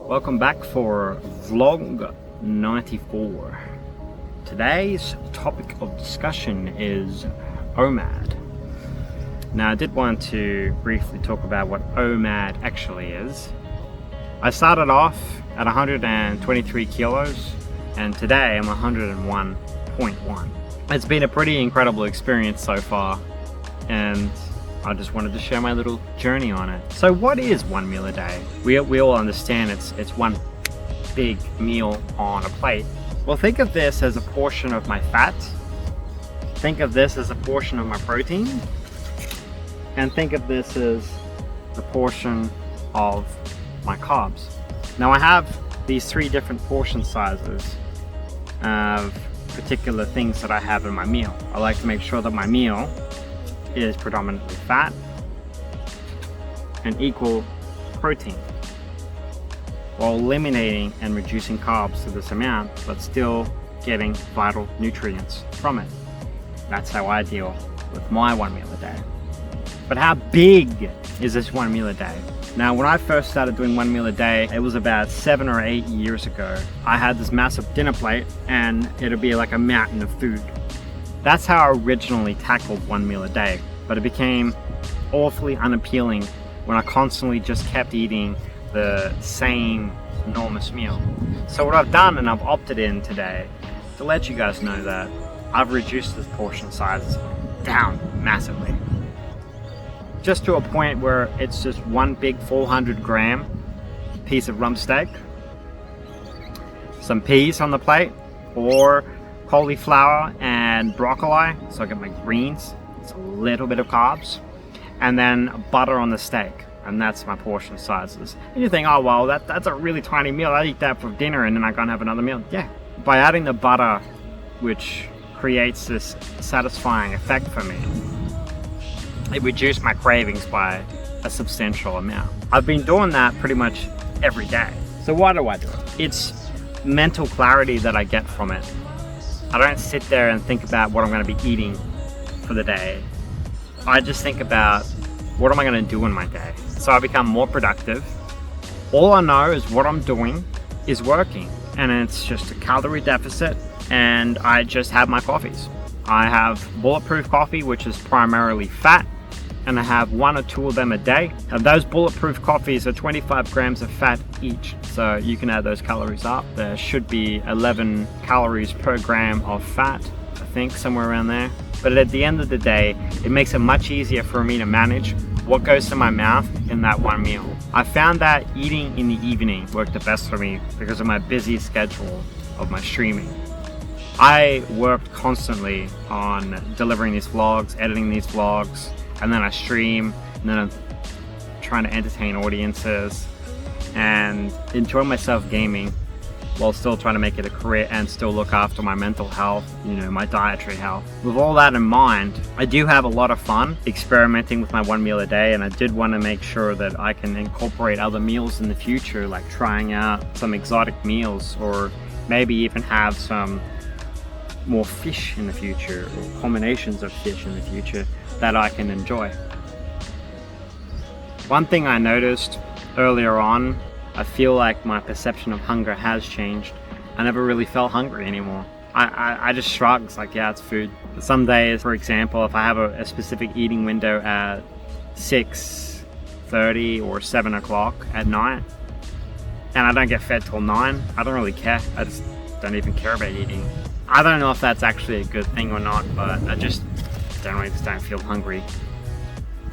Welcome back for vlog 94. Today's topic of discussion is OMAD. Now I did want to briefly talk about what OMAD actually is. I started off at 123 kilos and today I'm 101.1. It's been a pretty incredible experience so far and I just wanted to share my little journey on it. So what is one meal a day? We all understand it's one big meal on a plate. Well, think of this as a portion of my fat. Think of this as a portion of my protein. And think of this as a portion of my carbs. Now I have these three different portion sizes of particular things that I have in my meal. I like to make sure that my meal is predominantly fat and equal protein, while eliminating and reducing carbs to this amount, but still getting vital nutrients from it. That's how I deal with my one meal a day. But how big is this one meal a day? Now, when I first started doing one meal a day, it was about 7 or 8 years ago. I had this massive dinner plate and it'd be like a mountain of food. That's how I originally tackled one meal a day, but it became awfully unappealing when I constantly just kept eating the same enormous meal. So what I've done, and I've opted in today to let you guys know that I've reduced this portion size down massively. Just to a point where it's just one big 400-gram piece of rump steak, some peas on the plate, or cauliflower and broccoli, so I get my greens, it's a little bit of carbs, and then butter on the steak, and that's my portion sizes. And you think, oh well, that's a really tiny meal, I eat that for dinner and then I can't have another meal. Yeah, by adding the butter, which creates this satisfying effect for me, it reduced my cravings by a substantial amount. I've been doing that pretty much every day. So why do I do it? It's mental clarity that I get from it. I don't sit there and think about what I'm going to be eating for the day. I just think about what am I going to do in my day. So I become more productive. All I know is what I'm doing is working, and it's just a calorie deficit, and I just have my coffees. I have bulletproof coffee, which is primarily fat, and I have 1 or 2 of them a day. And those bulletproof coffees are 25 grams of fat each, so you can add those calories up. There should be 11 calories per gram of fat, I think, somewhere around there. But at the end of the day, it makes it much easier for me to manage what goes to my mouth in that one meal. I found that eating in the evening worked the best for me because of my busy schedule of my streaming. I worked constantly on delivering these vlogs, editing these vlogs, and then I stream, and then I'm trying to entertain audiences and enjoy myself gaming while still trying to make it a career and still look after my mental health, my dietary health. With all that in mind, I do have a lot of fun experimenting with my one meal a day, and I did want to make sure that I can incorporate other meals in the future, like trying out some exotic meals, or maybe even have some more fish in the future, or combinations of fish in the future that I can enjoy. One thing I noticed earlier on, I feel like my perception of hunger has changed. I never really felt hungry anymore. I just shrugged, it's like, yeah, it's food. Some days, for example, if I have a specific eating window at 6:30 or 7 o'clock at night, and I don't get fed till 9, I don't really care. I just don't even care about eating. I don't know if that's actually a good thing or not, but I just generally just don't feel hungry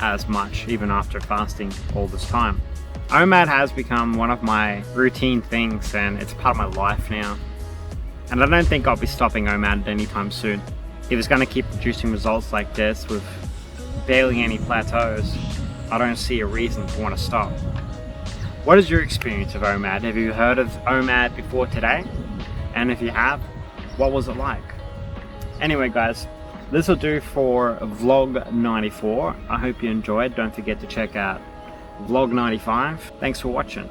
as much, even after fasting all this time. OMAD has become one of my routine things, and it's part of my life now. And I don't think I'll be stopping OMAD anytime soon. If it's going to keep producing results like this with barely any plateaus, I don't see a reason to want to stop. What is your experience of OMAD? Have you heard of OMAD before today? And if you have, what was it like? Anyway guys, this will do for vlog 94. I hope you enjoyed. Don't forget to check out vlog 95. Thanks for watching.